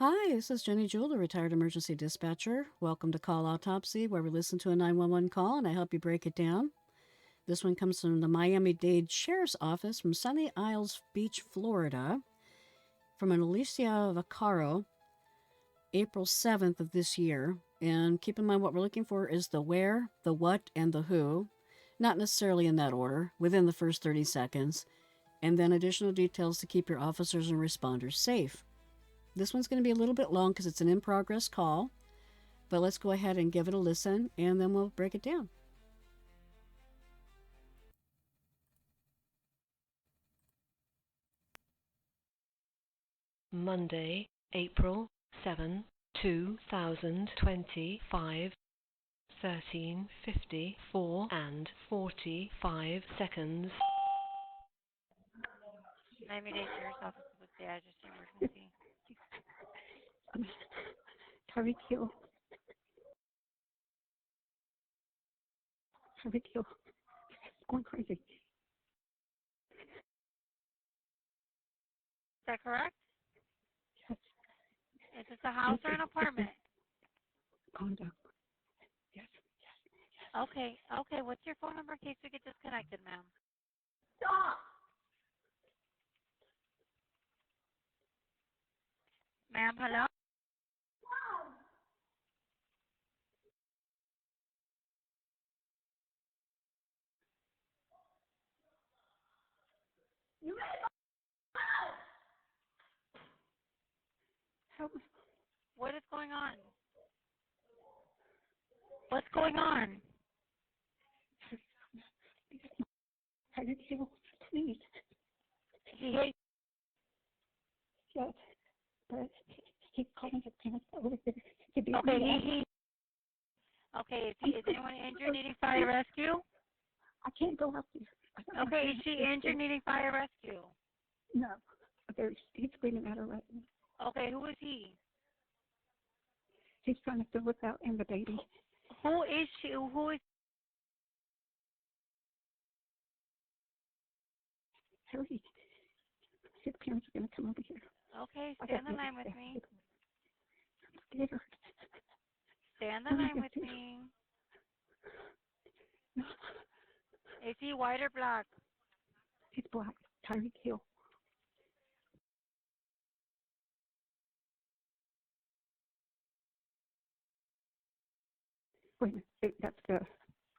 Hi, this is Jenny Jewell, the retired emergency dispatcher. Welcome to Call Autopsy, where we listen to a 911 call and I help you break it down. This one comes from the Miami-Dade Sheriff's Office from Sunny Isles Beach, Florida, from an Alicia Vaccaro, April 7th of this year. And keep in mind what we're looking for is the where, the what, and the who, not necessarily in that order, within the first 30 seconds, and then additional details to keep your officers and responders safe. This one's going to be a little bit long because it's an in-progress call, but let's go ahead and give it a listen, and then we'll break it down. Monday, April 7, 2025, 13:54 and 45 seconds. Miami-Dade Sheriff's Office, what's the address to emergency? Tyreek Hill. Tyreek Hill. It's going crazy. Is that correct? Yes. Is this a house or an apartment? Condo. Yes. Okay. What's your phone number in case we get disconnected, ma'am? Stop! Ma'am, hello? Help me. What is going on? What's going on? Tyreek Hill, please. He hit. Yes. But he's calling his parents over there to be Okay, me. Okay, is anyone injured needing fire rescue? I can't go out there. Okay, is she injured needing fire rescue? No. He's screaming at her right now. Okay, who is he? He's trying to fill us out and the baby. Who is she? Who is? Hurry. His parents are going to come over here. Okay, stay on the line with me. I'm scared. Stay on the line with me. No. Is he white or black? He's black. Tyreek Hill. Wait a minute. That's the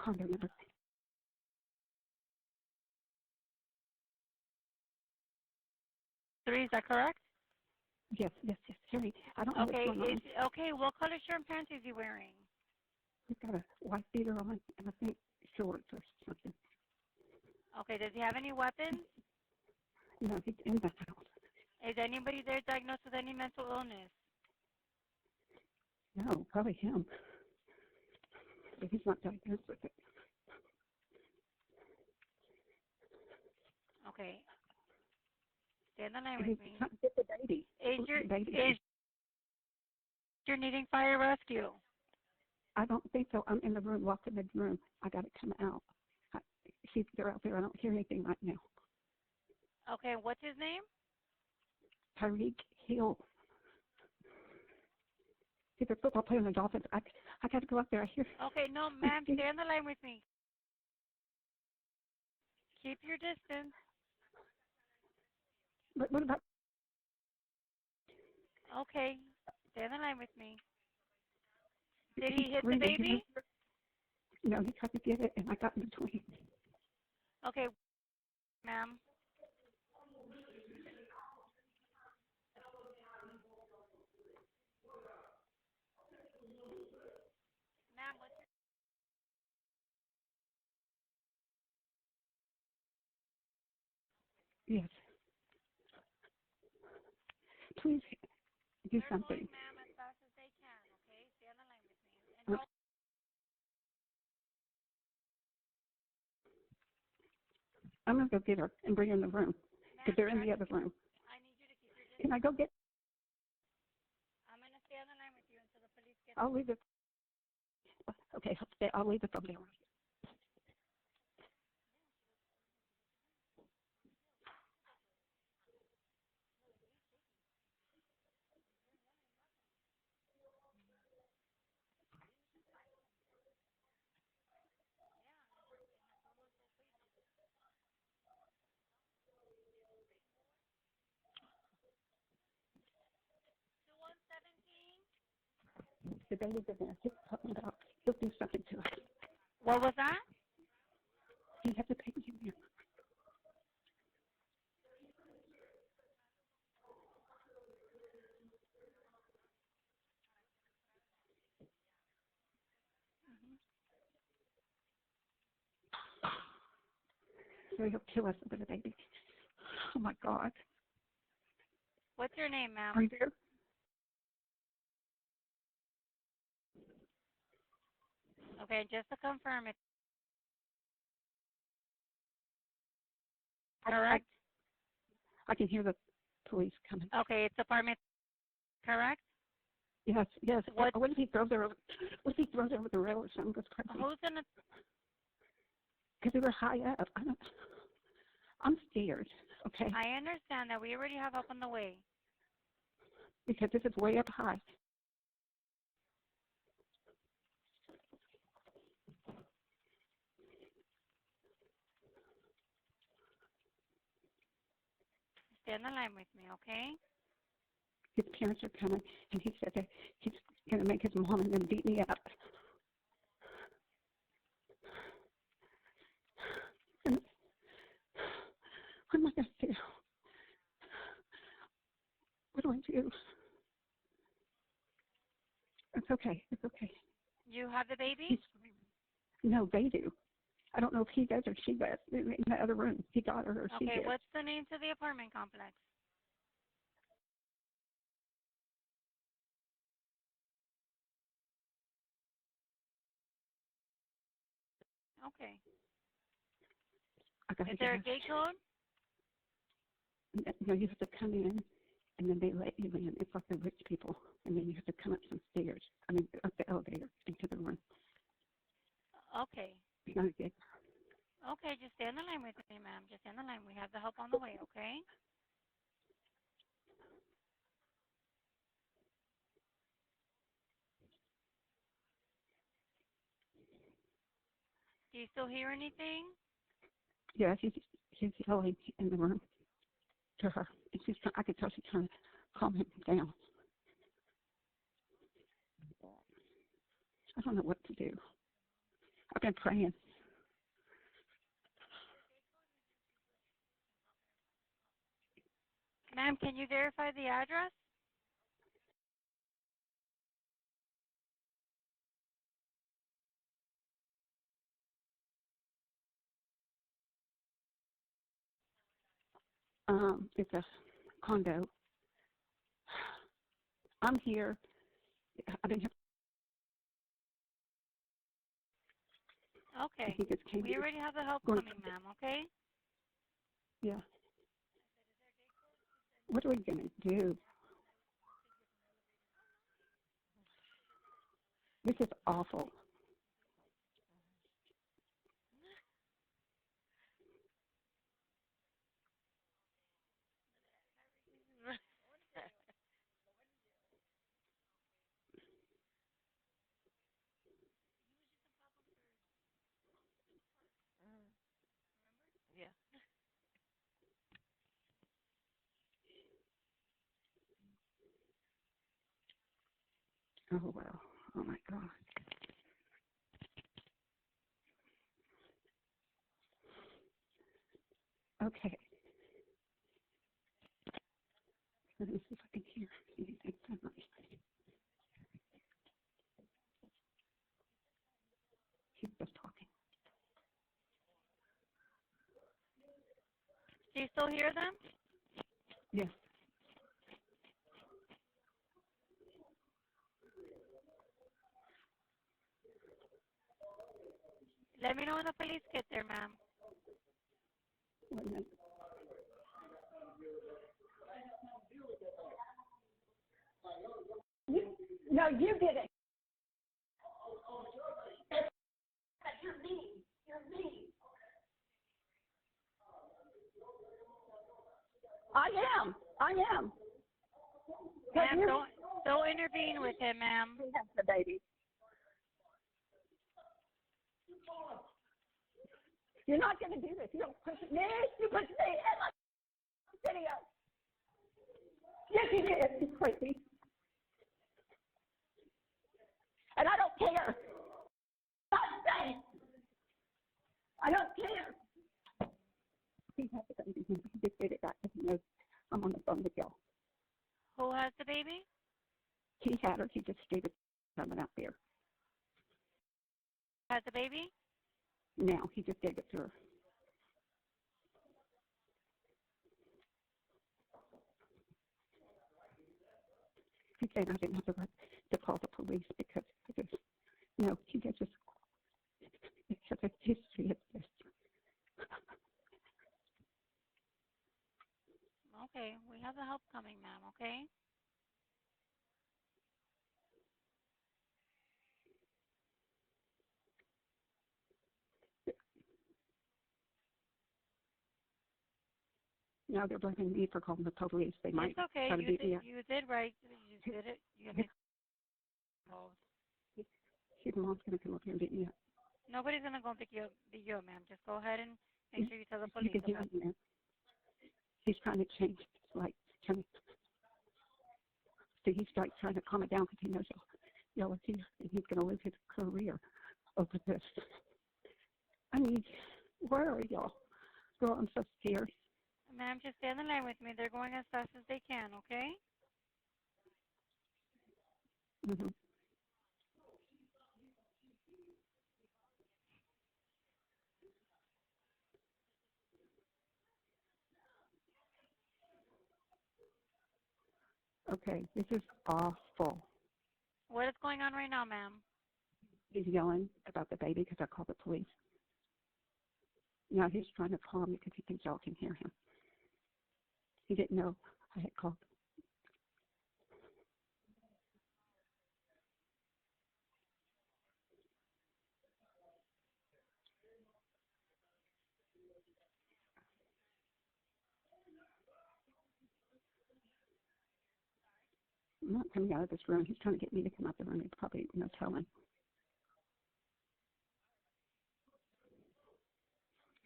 condo number. Three, is that correct? Yes. Hurry. I don't know Okay, what's going on. okay, what color shirt and pants is he wearing? He's got a white beater on and I think shorts or something. Okay, does he have any weapons? No, he's in the house. Is anybody there diagnosed with any mental illness? No, probably him. But he's not diagnosed with it. Okay. Stay on the line And with he's me. trying to get the baby. Is you're needing fire rescue? I don't think so. I'm in the room, locked in the room. I got to come out. They're out there. I don't hear anything right now. Okay, what's his name? Tyreek Hill. He's a football player in the Dolphins. I got to go up there. I hear. Okay, no, ma'am, stay on the line with me. Keep your distance. But what about? Okay, stay on the line with me. Did he hit the baby? No, he tried to get it, and I got in between. Okay, ma'am. Ma'am, what's your... Yes. Please do They're something. going, ma'am, as fast as they can, okay? Stay on the line with me. And don't... I'm going to go get her and bring her in the room because they're in the other room. I need you to keep your distance. Can I go get? I'm going to stay on the line with you until the police get... I'll leave it. Okay, I'll leave it from there. baby's in there. He's talking about he'll do something to us. What was that? He has a baby in there. So he'll kill us over the baby. Oh my God. What's your name, ma'am? Are you there? Okay, just to confirm, it's I correct? can hear the police coming. Okay, it's apartment, correct? Yes, yes. What- What if he throws her? What if he throws her over the rail or something goes crazy? Who's gonna? Because they were high up. I'm scared. Okay, I understand that we already have help on the way. because this is way up high. Stay on the line with me, okay? His parents are coming, and he said that he's going to make his mom and them beat me up. And what am I going to do? What do I do? It's okay. It's okay. You have the baby? He's screaming. No, they do. I don't know if he does or she does. In the other room, he got her or she Okay, did. what's the name to the apartment complex? Okay. I gotta Is there a get gate code? her. No, you have to come in, and then they let you in. It's like the rich people, and then you have to come up some stairs. I mean, up the elevator into the room. Okay. You gotta get. Okay, just stay on the line with me, ma'am. Just stay on the line. We have the help on the way, okay? Do you still hear anything? Yeah, she's yelling in the room to her, and I could tell she's trying to calm him down. I don't know what to do. I've been praying. Ma'am, can you verify the address? It's a condo. I'm here. I didn't have. Okay. He just came. We already have the help Going- coming, ma'am, okay? Yeah. What are we gonna do? This is awful. Yeah. Oh well. Oh my God. Okay. Let me see if I can hear anything from my. She's just talking. Do you still hear them? Yes. Let me know when the police get there, ma'am. Wait a minute. No, you did it. You're mean. You're mean. I am. Ma'am, don't intervene with him, ma'am. He has the baby. You're not going to do this. You don't push me. You push me in my video. Yes, you did. It's crazy. He has the baby. He just did it back because he knows I'm on the phone with y'all. Who has the baby? He had her. He just gave it to someone out there. Has the baby? Now he just gave it to her. He said I didn't have the right to call the police because I just, no, he just, it has a history of this. Okay, we have the help coming, ma'am, okay? Now they're blaming me for calling the police. They might It's okay. try to beat me up. You did right. You did it. You did involved. His mom's going to come up here and beat me up. Nobody's gonna go beat you up, ma'am. Just go ahead and make sure you tell the You police can hear about him there. He's trying to change his life. So he's like trying to calm it down because he knows y'all are here and he's going to lose his career over this. I mean, where are y'all? Girl, I'm so scared. Ma'am, just stay on the line with me. They're going as fast as they can, okay? Mm-hmm. Okay, this is awful. What is going on right now, ma'am? He's yelling about the baby because I called the police. Now he's trying to call me because he thinks y'all can hear him. He didn't know I had called. I'm not coming out of this room. He's trying to get me to come out the room. He's probably no telling.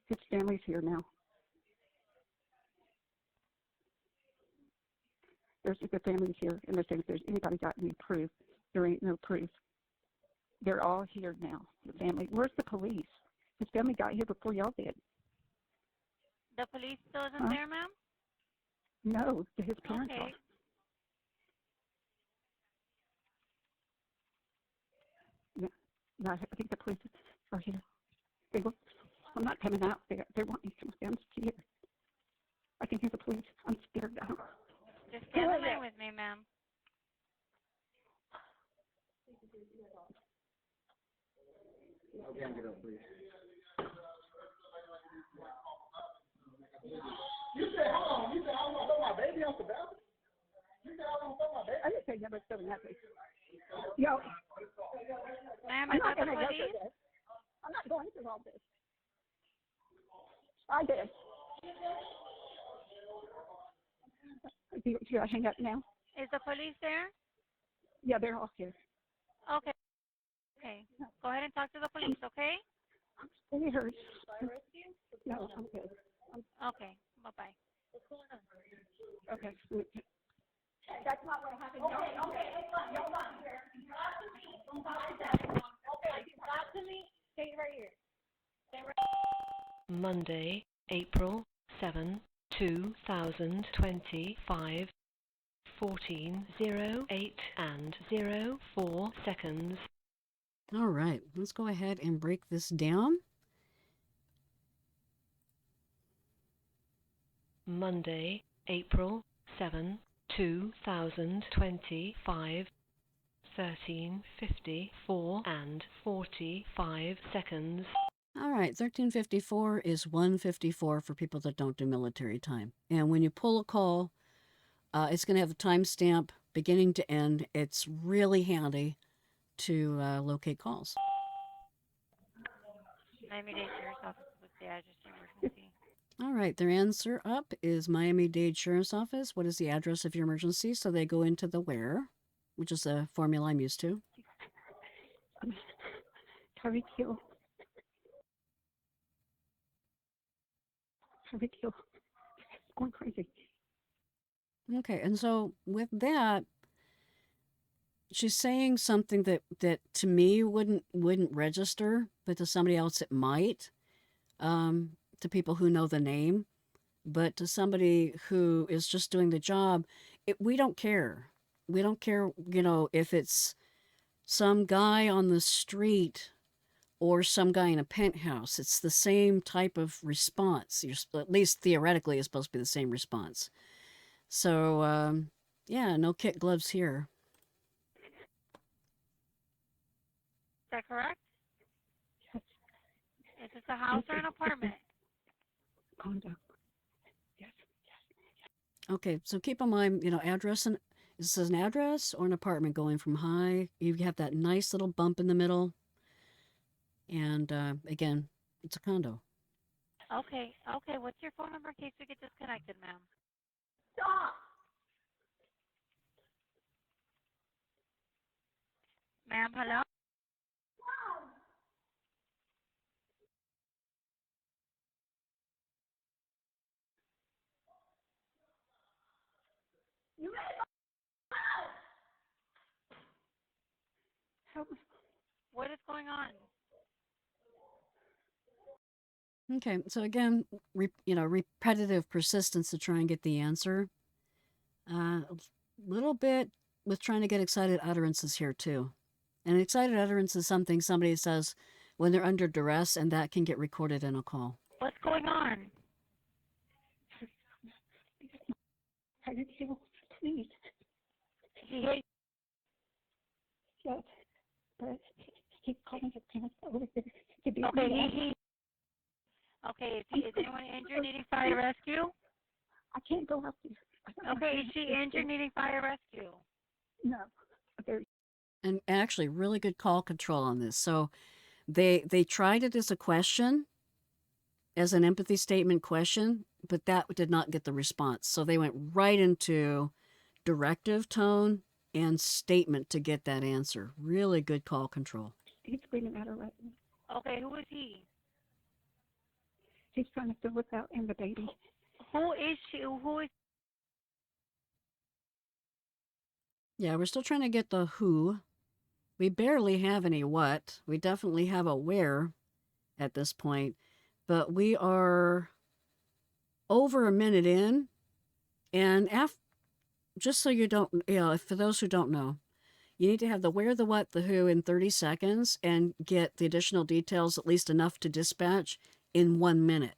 His family's here now. The family's here, and they're saying if there's anybody got any proof, there ain't no proof. They're all here now. The family. Where's the police? His family got here before y'all did. The police still isn't there, ma'am? No, his parents Okay. are. Yeah, I think the police are here. I'm not coming out. They want me to come down. I'm scared. I can hear the police. I'm scared now. Just stay on the line with me, ma'am. Okay, get up, please. You said, hold on. You said, I want to throw my baby off the balcony? You said, I want to throw my baby? I didn't say never throwing that thing. Yo, Ma'am, I'm is not that the going to go police? through this. I'm not going through all this. I did. Should I hang up now? Is the police there? Yeah, they're all here. Okay. Okay. Go ahead and talk to the police, okay? I'm scared. No, I'm good. Okay. Bye-bye. Okay. That's not what happened. Okay, it's fine. Hold on here. Don't talk to that. Okay, talk to me. Stay right here. Monday, April 7, 2025, 14:08 and 04 seconds. All right, let's go ahead and break this down. Monday, April 7, 2025, 13:54 and 45 seconds. All right, 1354 is 154 for people that don't do military time. And when you pull a call, it's going to have a timestamp beginning to end. It's really handy to locate calls. Miami-Dade Sheriff's Office with the address to emergency. All right, their answer up is Miami-Dade Sheriff's Office. What is the address of your emergency? So they go into the where, which is a formula I'm used to. Tyreek Hill. Tyreek Hill. It's going crazy. Okay, and so with that, she's saying something that to me wouldn't register, but to somebody else it might. To people who know the name, But to somebody who is just doing the job, we don't care. We don't care, if it's some guy on the street or some guy in a penthouse. It's the same type of response. At least theoretically, it's supposed to be the same response. So, yeah, no kit gloves here. Is that correct? Yes. Is this a house or an apartment? Condo. Yes. Okay, so keep in mind, address and is this an address or an apartment going from high? You have that nice little bump in the middle. And again, it's a condo. Okay. What's your phone number in case we get disconnected, ma'am? Stop! Ma'am, hello? You made Help me. What is going on? Okay, so again, repetitive persistence to try and get the answer. A little bit with trying to get excited utterances here too. And excited utterance is something somebody says when they're under duress, and that can get recorded in a call. What's going on? Tyreek Hill, please. He hit. Yes. But he's calling his parents over here to be Okay, Okay, is anyone injured needing fire rescue? I can't go out there. Okay, is she injured needing fire rescue? No. There's And actually, really good call control on this. So they tried it as a question, as an empathy statement question, but that did not get the response. So they went right into directive tone and statement to get that answer. Really good call control. he's screaming at her right now. Okay, who is he? He's trying to fill us out and the baby. Who is she? Who is? Yeah, we're still trying to get the who. We barely have any what. We definitely have a where at this point, but we are over a minute in. And just so you don't, for those who don't know, you need to have the where, the what, the who in 30 seconds and get the additional details, at least enough to dispatch in 1 minute.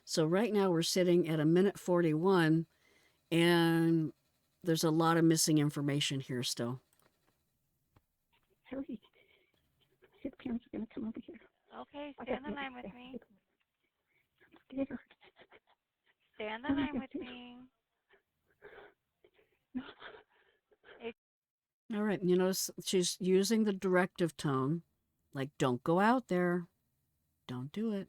So right now we're sitting at a minute 41, and there's a lot of missing information here still. Hurry. His parents are going to come over here. Okay, stay on the line with me. I'm scared. Stay on the line with me. All right, you notice she's using the directive tone, like, don't go out there. Don't do it.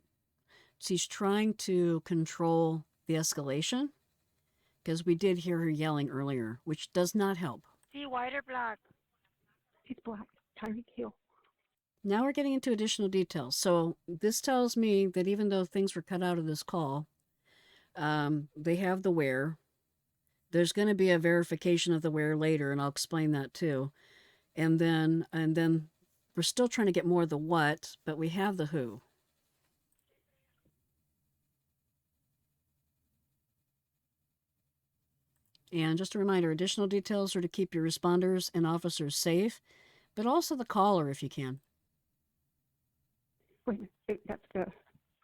She's trying to control the escalation, because we did hear her yelling earlier, which does not help. See, white or black? He's black. Tyreek Hill. Now we're getting into additional details. So this tells me that even though things were cut out of this call, they have the where. There's going to be a verification of the where later, and I'll explain that too. And then we're still trying to get more of the what, but we have the who. And just a reminder, additional details are to keep your responders and officers safe, but also the caller if you can. Wait a minute. That's the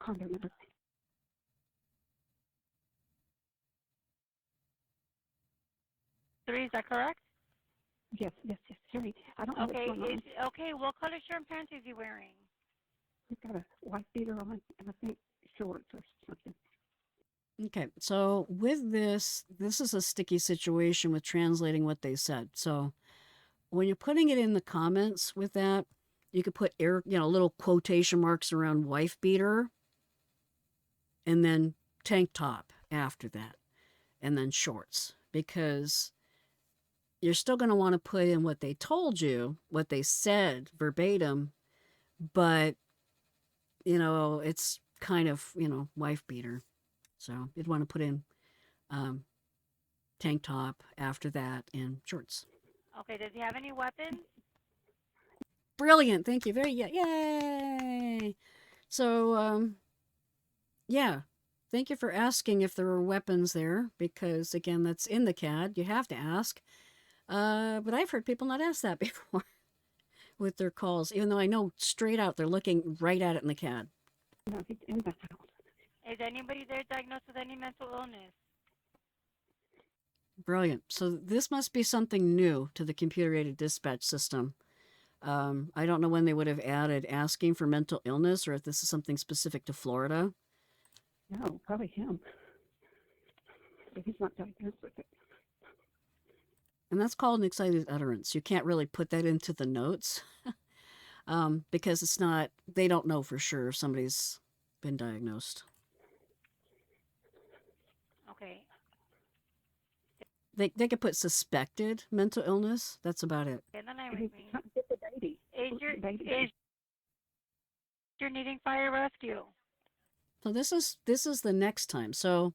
condo number. Three, is that correct? Yes. Hurry. I don't know Okay, what's going on. okay, what color shirt and pants is he wearing? He's got a white beater on and I think shorts or something. Okay, so with this is a sticky situation with translating what they said. So when you're putting it in the comments with that, you could put little quotation marks around wife beater, and then tank top after that, and then shorts, because you're still going to want to put in what they told you, what they said verbatim, but it's kind of wife beater. So you'd want to put in tank top after that and shorts. Okay, does he have any weapons? Brilliant. Thank you. Yay. So, yeah. Thank you for asking if there were weapons there, because again, that's in the CAD. You have to ask. But I've heard people not ask that before with their calls, even though I know straight out they're looking right at it in the CAD. No, he's in the house. Is anybody there diagnosed with any mental illness? Brilliant. So this must be something new to the computer-aided dispatch system. I don't know when they would have added asking for mental illness, or if this is something specific to Florida. No, probably him. But he's not diagnosed with it. And that's called an excited utterance. You can't really put that into the notes because it's not, they don't know for sure if somebody's been diagnosed. Okay. They could put suspected mental illness. That's about it. Stay on the line And with he's me. trying to get the baby. Is The baby. you're needing fire rescue? So this is the next time. So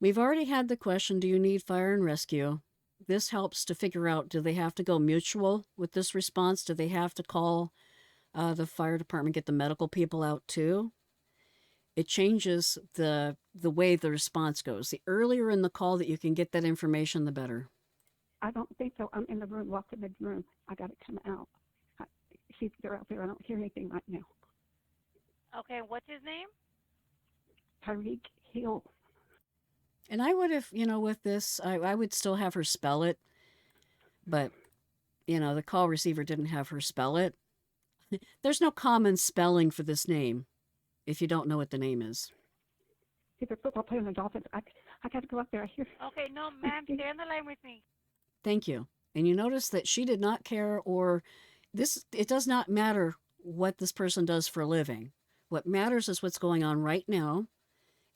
we've already had the question, do you need fire and rescue? This helps to figure out, do they have to go mutual with this response? Do they have to call the fire department, get the medical people out too? It changes the way the response goes. The earlier in the call that you can get that information, the better. I don't think so. I'm in the room, locked in the room. I got to come out. They're out there. I don't hear anything right now. Okay, what's his name? Tyreek Hill. And I would have, with this, I would still have her spell it. But, the call receiver didn't have her spell it. There's no common spelling for this name if you don't know what the name is. He's a football player in the Dolphins. I got to go up there. I hear. Okay, no, ma'am, stay on the line with me. Thank you. And you notice that she did not care, or it does not matter what this person does for a living. What matters is what's going on right now.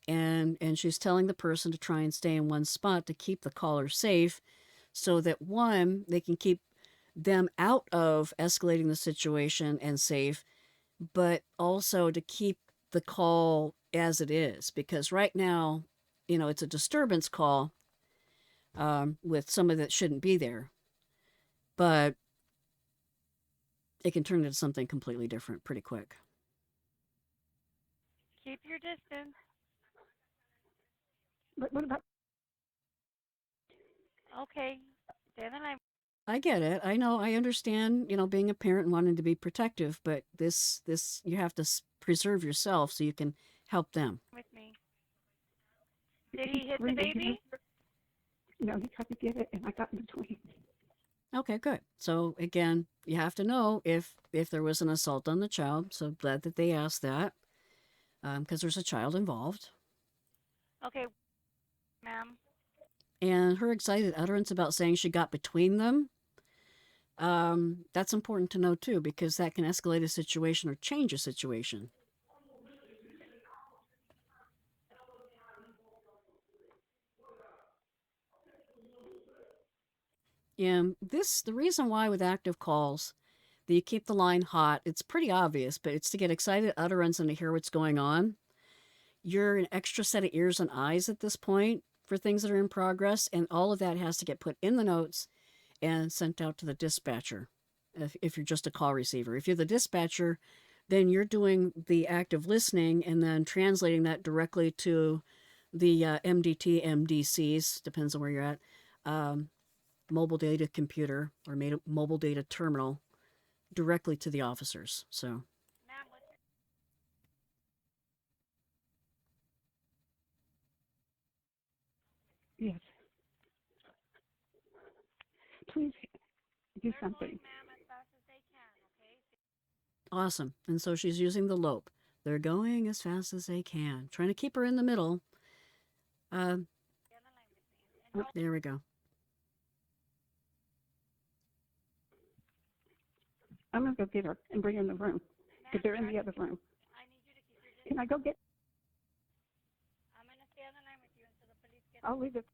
And she's telling the person to try and stay in one spot to keep the caller safe, so that one, they can keep them out of escalating the situation and safe, but also to keep the call as it is. Because right now, it's a disturbance call with somebody that shouldn't be there. But it can turn into something completely different pretty quick. Keep your distance. But what about? Okay, stay on the line I get it. I know. I understand, being a parent and wanting to be protective, but this you have to preserve yourself so you can help them. with me. Did he hit the baby? No, he tried to get it, and I got in between. Okay, good. So again, you have to know if there was an assault on the child. So glad that they asked that, because there's a child involved. Okay, ma'am. And her excited utterance about saying she got between them, that's important to know too, because that can escalate a situation or change a situation. And the reason why with active calls that you keep the line hot, it's pretty obvious, but it's to get excited utterance and to hear what's going on. You're an extra set of ears and eyes at this point for things that are in progress, and all of that has to get put in the notes and sent out to the dispatcher if you're just a call receiver. If you're the dispatcher, then you're doing the active listening and then translating that directly to the MDT, MDCs, depends on where you're at, mobile data computer or mobile data terminal, directly to the officers. So. Ma'am, what's Yes. Please do They're something. going, ma'am, as fast as they can, okay? Awesome. And so she's using the lope. They're going as fast as they can, trying to keep her in the middle. Stay on the line with me. And There we go. I'm going to go get her and bring her in the room, because they're in the other room. I need you to keep your distance. Can I go get? I'm going to stay on the line with you until the police get I'll leave it.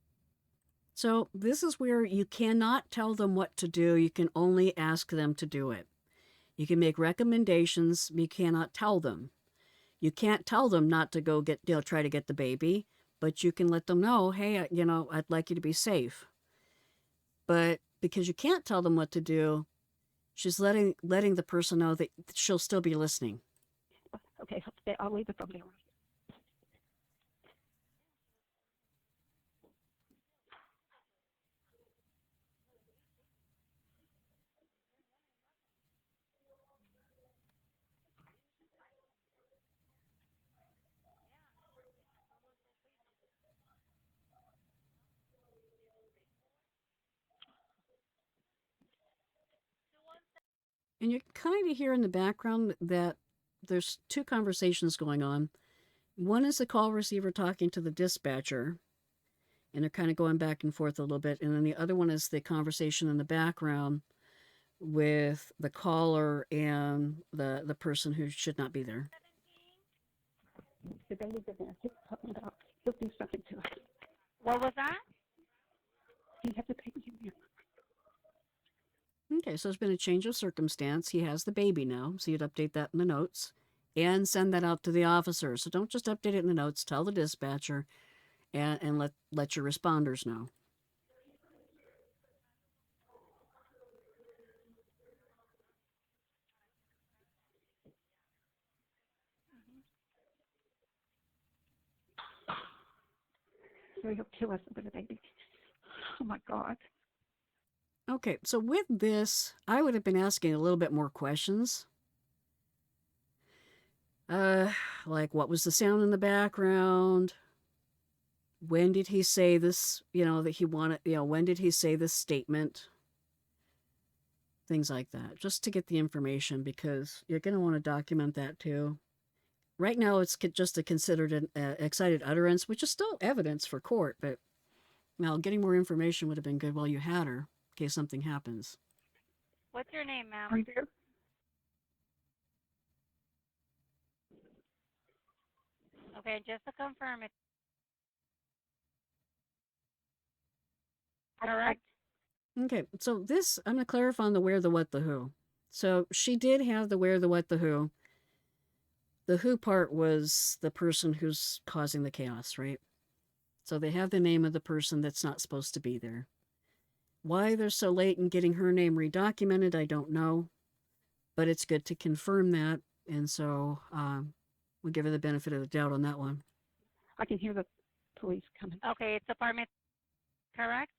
So this is where you cannot tell them what to do. You can only ask them to do it. You can make recommendations, but you cannot tell them. You can't tell them not to go try to get the baby, but you can let them know, hey, I'd like you to be safe. But because you can't tell them what to do, she's letting the person know that she'll still be listening. Okay, I'll leave it over there. And you kind of hear in the background that there's two conversations going on. One is the call receiver talking to the dispatcher, and they're kind of going back and forth a little bit. And then the other one is the conversation in the background with the caller and the person who should not be there. The baby's in there. He's talking about he'll do something to us. What was that? He has a baby in there. Okay, so there's been a change of circumstance. He has the baby now, so you'd update that in the notes and send that out to the officer. So don't just update it in the notes. Tell the dispatcher and let your responders know. So he'll kill us over the baby. Oh my God. Okay, so with this, I would have been asking a little bit more questions. Like what was the sound in the background? When did he say this, that he wanted, when did he say this statement? Things like that, just to get the information, because you're going to want to document that too. Right now, it's just considered an excited utterance, which is still evidence for court, but getting more information would have been good while you had her, in case something happens. What's your name, ma'am? Are you there? Okay, just to confirm it. Correct. Okay, so this, I'm going to clarify on the where, the what, the who. So she did have the where, the what, the who. The who part was the person who's causing the chaos, right? So they have the name of the person that's not supposed to be there. Why they're so late in getting her name redocumented, I don't know. But it's good to confirm that. And so we'll give her the benefit of the doubt on that one. I can hear the police coming. Okay, it's apartment, correct?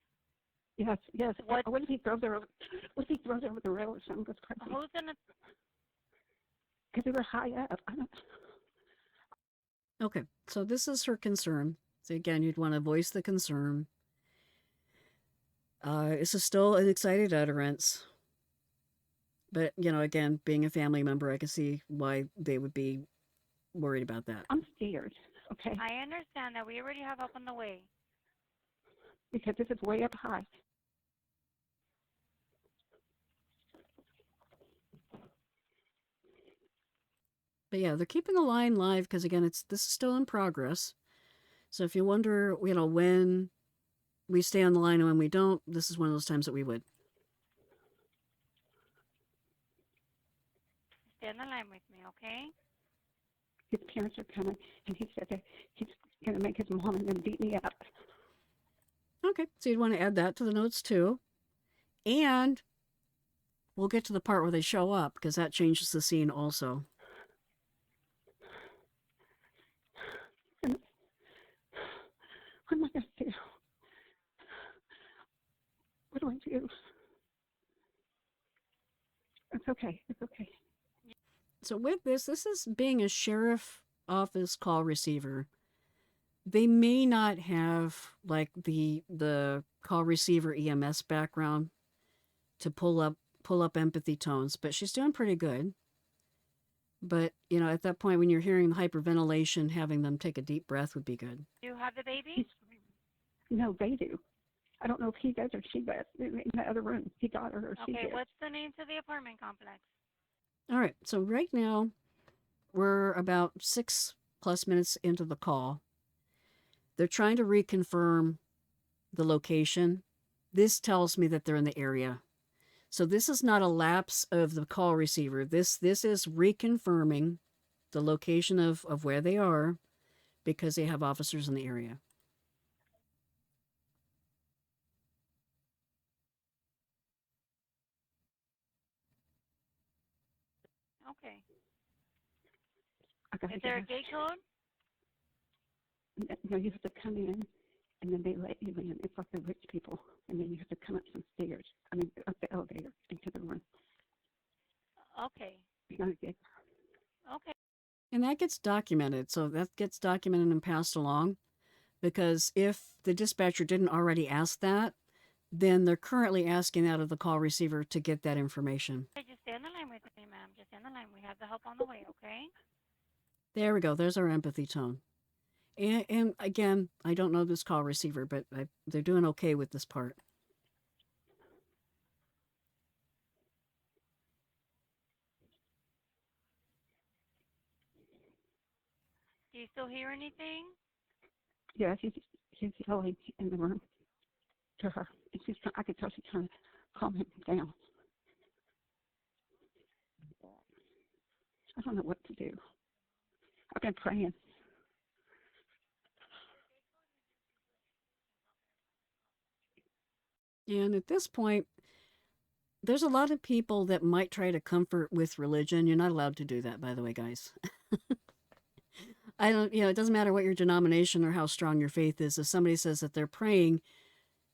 Yes. What if he throws her over? What if he throws her over the rail or something goes crazy? Who's in the... Because they were high up. I don't. Okay, so this is her concern. So again, you'd want to voice the concern. This is still an excited utterance. But, again, being a family member, I can see why they would be worried about that. I'm scared. Okay. I understand that we already have up on the way. Because this is way up high. But yeah, they're keeping the line live because, again, this is still in progress. So if you wonder, when we stay on the line and when we don't, this is one of those times that we would. Stay on the line with me, okay? His parents are coming, and he said that he's going to make his mom and then beat me up. Okay, so you'd want to add that to the notes too. And we'll get to the part where they show up because that changes the scene also. What am I going to do? What do I do? It's okay. So with this is being a sheriff office call receiver. They may not have like the call receiver EMS background to pull up empathy tones, but she's doing pretty good. But, at that point when you're hearing the hyperventilation, having them take a deep breath would be good. Do you have the baby? No, they do. I don't know if he does or she does. In the other room, he got her or she Okay, did. what's the name to the apartment complex? All right, so right now we're about 6+ minutes into the call. They're trying to reconfirm the location. This tells me that they're in the area. So this is not a lapse of the call receiver. This is reconfirming the location of where they are because they have officers in the area. Okay. I Is there a gate code? No, you have to come in, and then they let you in. It's like the rich people, and then you have to come up some stairs. Up the elevator into the room. Okay. You gotta get. Okay. And that gets documented. So that gets documented and passed along because if the dispatcher didn't already ask that, then they're currently asking out of the call receiver to get that information. Just stay on the line with ma'am. Just on the line. We have the help on the way, okay? There we go. There's our empathy tone. And again, I don't know this call receiver, but they're doing okay with this part. Do you still hear anything? Yeah, she's yelling in the room to her. And I could tell she's trying to calm him down. I don't know what to do. I've been praying. And at this point, there's a lot of people that might try to comfort with religion. You're not allowed to do that, by the way, guys. I don't, it doesn't matter what your denomination or how strong your faith is. If somebody says that they're praying,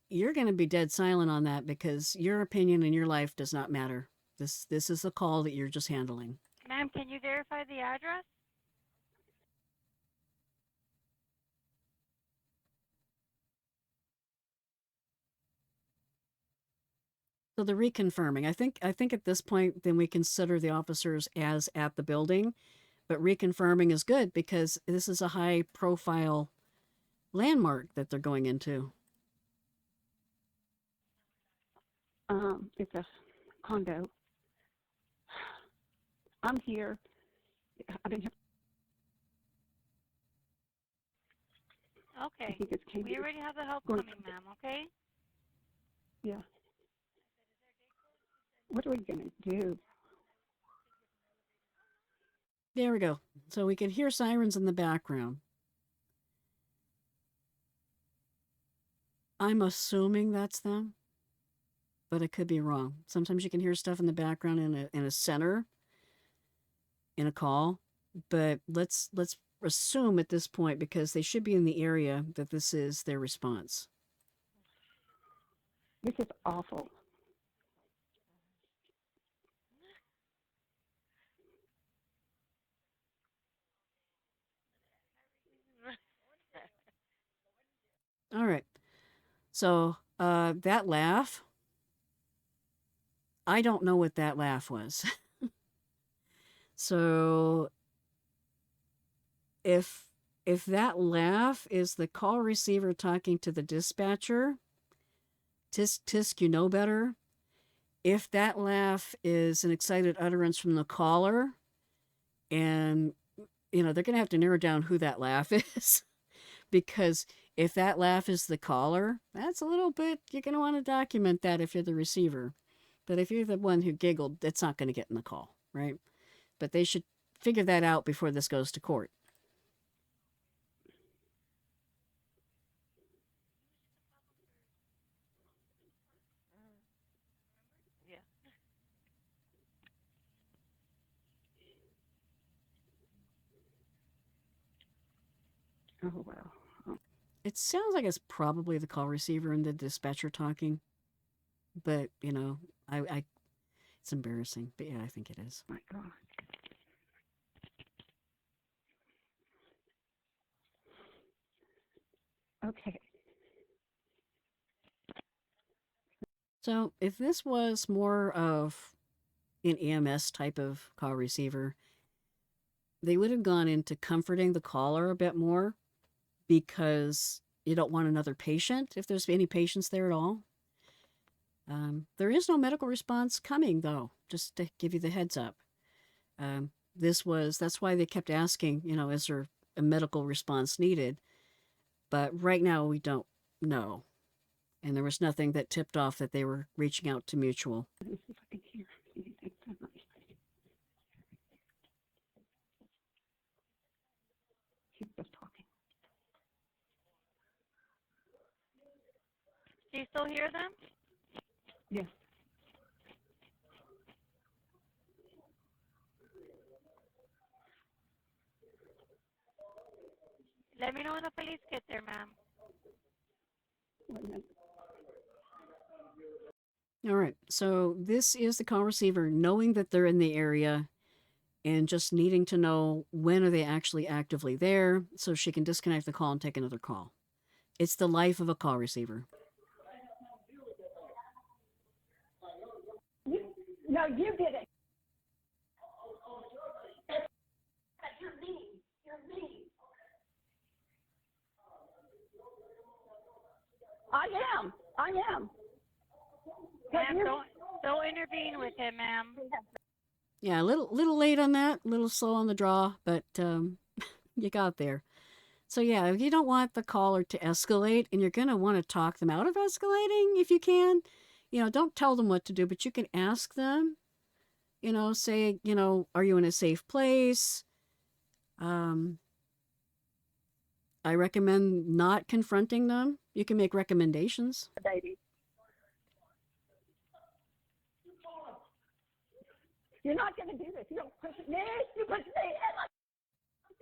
you're going to be dead silent on that because your opinion in your life does not matter. This is a call that you're just handling. Ma'am, can you verify the address? So the reconfirming, I think at this point, then we consider the officers as at the building, but reconfirming is good because this is a high profile landmark that they're going into. It's a condo. I'm here. I've been here. Okay. He just came We in. already have the help Going- coming, ma'am, okay? Yeah. What are we going to do? There we go. So we can hear sirens in the background. I'm assuming that's them, but it could be wrong. Sometimes you can hear stuff in the background in a center in a call, but let's assume at this point because they should be in the area that this is their response. This is awful. All right. So that laugh, I don't know what that laugh was. So if that laugh is the call receiver talking to the dispatcher, tisk, you know better. If that laugh is an excited utterance from the caller, and they're going to have to narrow down who that laugh is, because if that laugh is the caller, that's a little bit, you're going to want to document that if you're the receiver. But if you're the one who giggled, that's not going to get in the call, right? But they should figure that out before this goes to court. Yeah. Oh, well. It sounds like it's probably the call receiver and the dispatcher talking. But, I it's embarrassing. But yeah, I think it is. My God. Okay. So if this was more of an EMS type of call receiver, they would have gone into comforting the caller a bit more because you don't want another patient if there's any patients there at all. There is no medical response coming, though, just to give you the heads up. That's why they kept asking, is there a medical response needed? But right now we don't know. And there was nothing that tipped off that they were reaching out to mutual. Let me see if I can hear anything. He's just talking. Do you still hear them? Yes. Let me know when the police get there, ma'am. Wait a minute. All right. So this is the call receiver knowing that they're in the area and just needing to know when are they actually actively there so she can disconnect the call and take another call. It's the life of a call receiver. No, you did it. I am. Ma'am, don't intervene with him, ma'am. Yeah, a little late on that, a little slow on the draw, but you got there. So yeah, if you don't want the caller to escalate, and you're gonna want to talk them out of escalating if you can, don't tell them what to do, but you can ask them. Say, are you in a safe place? Um, I recommend not confronting them. You can make recommendations. Baby. You're not going to do this. You don't push me. You push me in my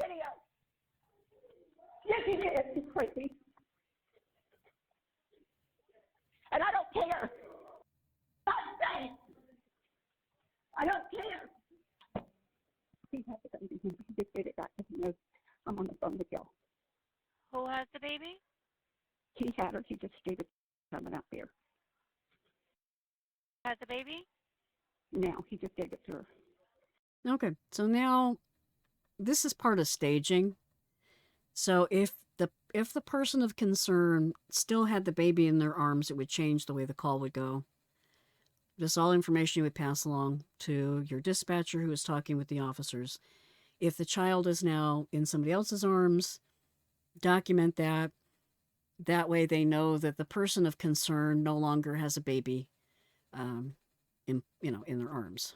video. Yes, you did. You're crazy. And I don't care. Not saying. I don't care. He has the baby. He just did it back because he knows I'm on the phone with y'all. Who has the baby? He had her. He just gave it coming out there. Has the baby? Now he just gave it to her. Okay, so now this is part of staging. So if the person of concern still had the baby in their arms, it would change the way the call would go. This all information you would pass along to your dispatcher who is talking with the officers. If the child is now in somebody else's arms, document that. That way they know that the person of concern no longer has a baby in their arms.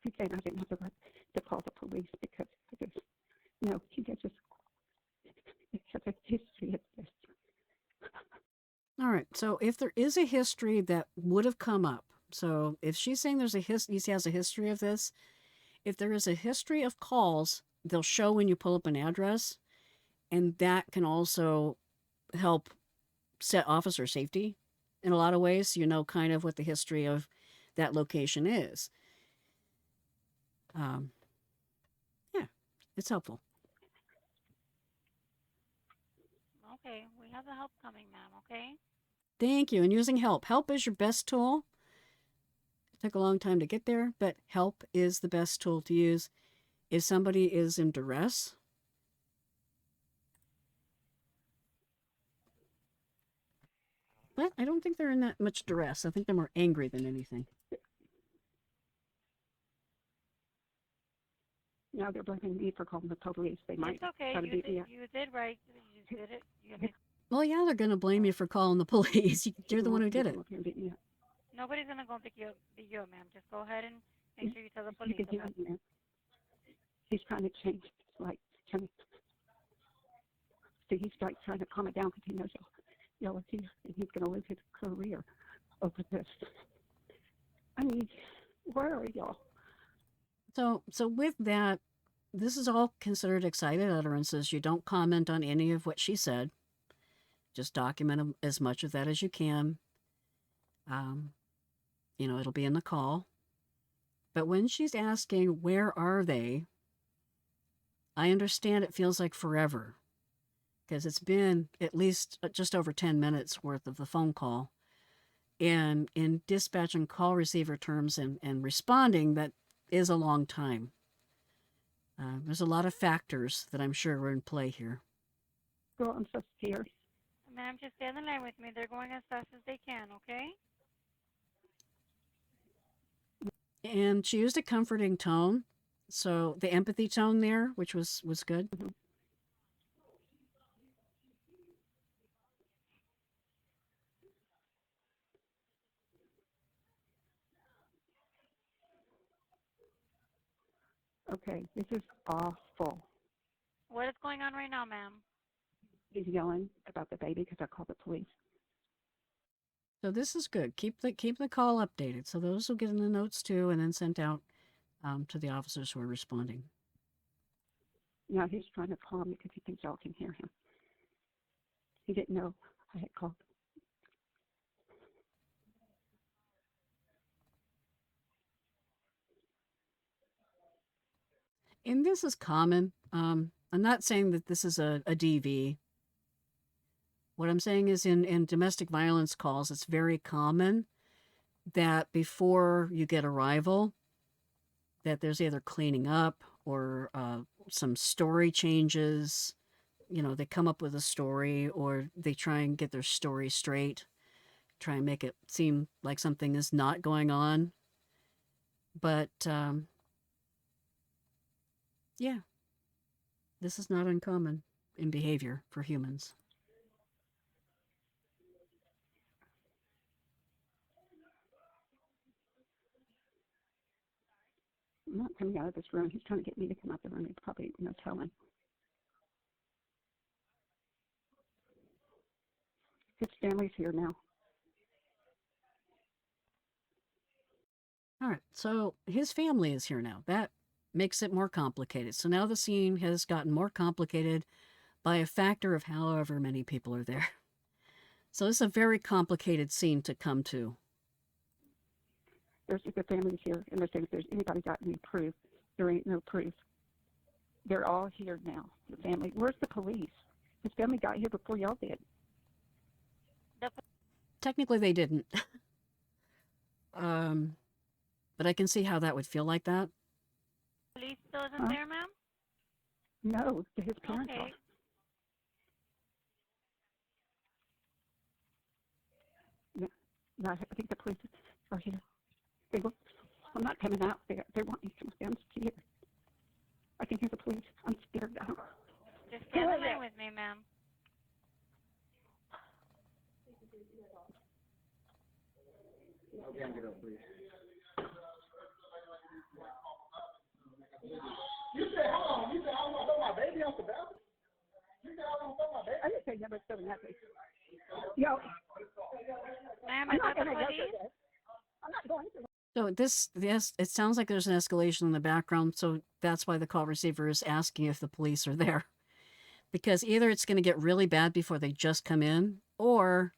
He said I didn't have the right to call the police because I just, no, he just has a history of this. All right. So if there is a history that would have come up, so if she's saying he has a history of this, if there is a history of calls, they'll show when you pull up an address, and that can also help set officer safety in a lot of ways. So you know kind of what the history of that location is. Yeah, it's helpful. Okay, we have the help coming, ma'am, okay? Thank you. And using help. Help is your best tool. It took a long time to get there, but help is the best tool to use. If somebody is in duress, but I don't think they're in that much duress. I think they're more angry than anything. Now they're blaming me for calling the police. They might It's okay. try to beat me up. You did right. You did it. Well, yeah, they're going to blame you for calling the police. You're the one who did it. Nobody's going to go beat you up, ma'am. Just go ahead and make sure you tell the police about it. He's trying to change, like, he's like trying to calm it down because he knows y'all are here and he's going to lose his career over this. I mean, where are y'all? So with that, this is all considered excited utterances. You don't comment on any of what she said. Just document as much of that as you can. It'll be in the call. But when she's asking, where are they? I understand it feels like forever because it's been at least just over 10 minutes worth of the phone call. And in dispatch and call receiver terms and responding, that is a long time. There's a lot of factors that I'm sure are in play here. Girl, I'm so scared. Ma'am, just stay on the line with me. They're going as fast as they can, okay? And she used a comforting tone. So the empathy tone there, which was good. Mm-hmm. Okay, this is awful. What is going on right now, ma'am? He's yelling about the baby because I called the police. So this is good. Keep the call updated. So those will get in the notes too, and then sent out to the officers who are responding. Now he's trying to call me because he thinks y'all can hear him. He didn't know I had called. And this is common. I'm not saying that this is a DV. What I'm saying is in domestic violence calls, it's very common that before you get arrival, that there's either cleaning up or some story changes. You know, they come up with a story or they try and get their story straight, try and make it seem like something is not going on. But yeah, this is not uncommon in behavior for humans. I'm not coming out of this room. He's trying to get me to come out the room. He's probably, tell him. His family's here now. All right, so his family is here now. That makes it more complicated. So now the scene has gotten more complicated by a factor of however many people are there. So it's a very complicated scene to come to. There's the family's here, and they're saying if there's anybody got any proof, there ain't no proof. They're all here now. The family. Where's the police? His family got here before y'all did. Technically, they didn't. But I can see how that would feel like that. Police still isn't there, ma'am? No, his parents Okay. are. Yeah, I think the police are here. I'm not coming out. They want me to come down. I'm scared. I can hear the police. I'm scared now. Just stand in line with me, ma'am. Okay, get up, please. You said, hold on. You said, I want to throw my baby off the balcony? You said, I want to throw my baby? I didn't say never throwing that place. Yo, Ma'am, I'm is not that the going to go police? through this. I'm not going to. So this, it sounds like there's an escalation in the background. So that's why the call receiver is asking if the police are there, because either it's going to get really bad before they just come in, or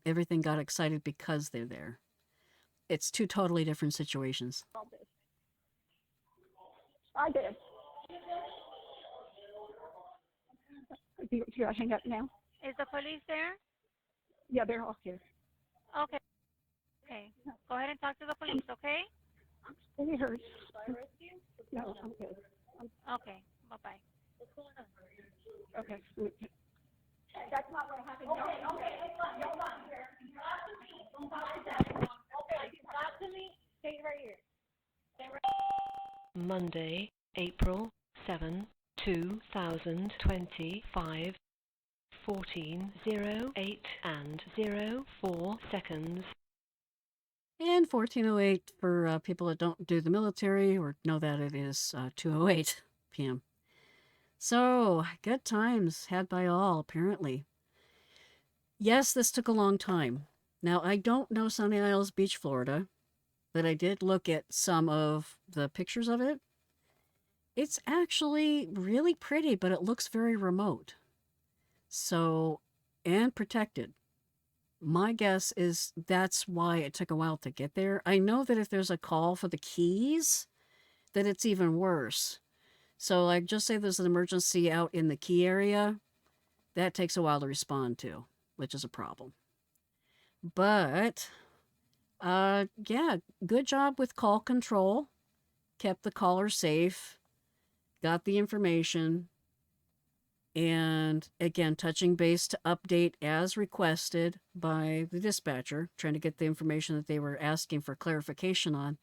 everything got excited because they're there. It's two totally different situations. I did. Should I hang up now? Is the police there? Yeah, they're all here. Okay. Okay. Go ahead and talk to the police, okay? I'm scared. No, I'm good. Okay. Bye-bye. Okay. That's not what happened. Okay, hold on. Okay, talk to me. Stay right here. Monday, April 7, 2025, 14:08 and 04 seconds. And 14:08 for people that don't do the military or know that it is 2:08 p.m. So, good times had by all, apparently. Yes, this took a long time. Now, I don't know Sunny Isles Beach, Florida, but I did look at some of the pictures of it. It's actually really pretty, but it looks very remote. So, and protected. My guess is that's why it took a while to get there. I know that if there's a call for the keys, that it's even worse. So, like, just say there's an emergency out in the key area, that takes a while to respond to, which is a problem. But, yeah, good job with call control. Kept the caller safe, got the information, and again, touching base to update as requested by the dispatcher, trying to get the information that they were asking for clarification on.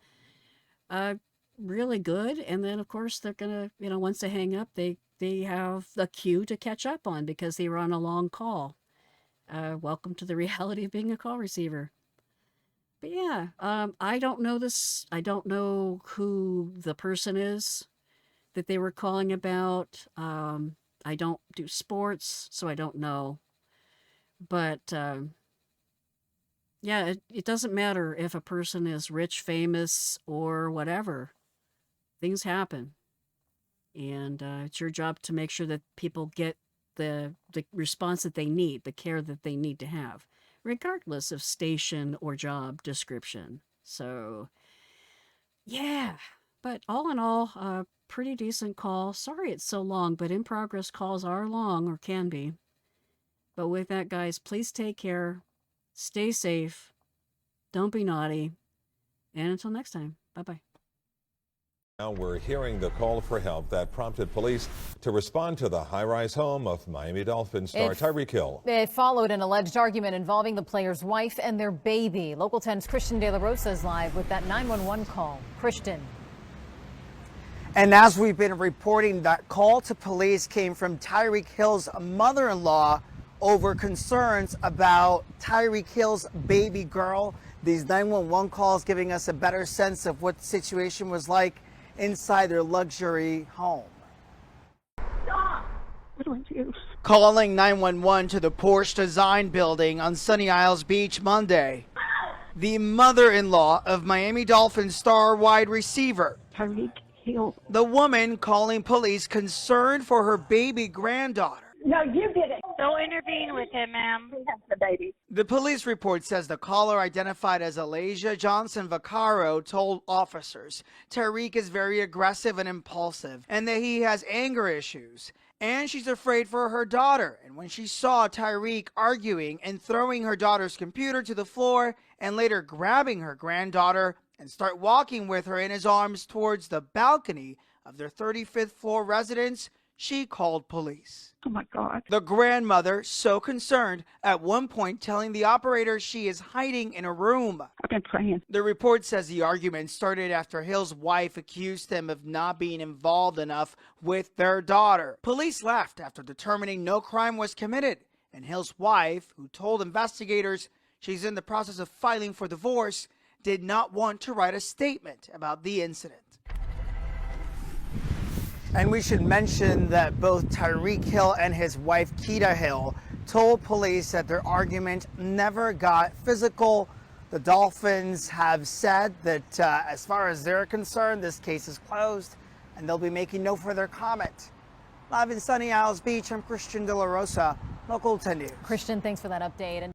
Really good. And then, of course, they're going to, once they hang up, they have the queue to catch up on because they were on a long call. Welcome to the reality of being a call receiver. But yeah, I don't know this. I don't know who the person is that they were calling about. I don't do sports, so I don't know. But yeah, it doesn't matter if a person is rich, famous, or whatever. Things happen. And it's your job to make sure that people get the response that they need, the care that they need to have, regardless of station or job description. So, yeah. But all in all, a pretty decent call. Sorry it's so long, but in progress calls are long or can be. But with that, guys, please take care. Stay safe. Don't be naughty. And until next time, bye bye. Now we're hearing the call for help that prompted police to respond to the high-rise home of Miami Dolphins star Tyreek Hill. It followed an alleged argument involving the player's wife and their baby. Local 10's Christian De La Rosa is live with that 911 call. Christian. And as we've been reporting, that call to police came from Tyreek Hill's mother-in-law over concerns about Tyreek Hill's baby girl. These 911 calls giving us a better sense of what the situation was like inside their luxury home. What do I do? Calling 911 to the Porsche Design Building on Sunny Isles Beach Monday. The mother-in-law of Miami Dolphins star wide receiver Tyreek Hill. The woman calling police concerned for her baby granddaughter. No, you did it. Don't intervene with him, ma'am. He has the baby. The police report says the caller, identified as Alasia Johnson Vaccaro, told officers Tyreek is very aggressive and impulsive and that he has anger issues. And she's afraid for her daughter. And when she saw Tyreek arguing and throwing her daughter's computer to the floor and later grabbing her granddaughter and start walking with her in his arms towards the balcony of their 35th floor residence, she called police. Oh my God. The grandmother, so concerned, at one point telling the operator she is hiding in a room. I've been praying. The report says the argument started after Hill's wife accused him of not being involved enough with their daughter. Police left after determining no crime was committed, and Hill's wife, who told investigators she's in the process of filing for divorce, did not want to write a statement about the incident. And we should mention that both Tyreek Hill and his wife, Keita Hill, told police that their argument never got physical. The Dolphins have said that as far as they're concerned, this case is closed and they'll be making no further comment. Live in Sunny Isles Beach, I'm Christian De La Rosa, Local 10 News. Christian, thanks for that update.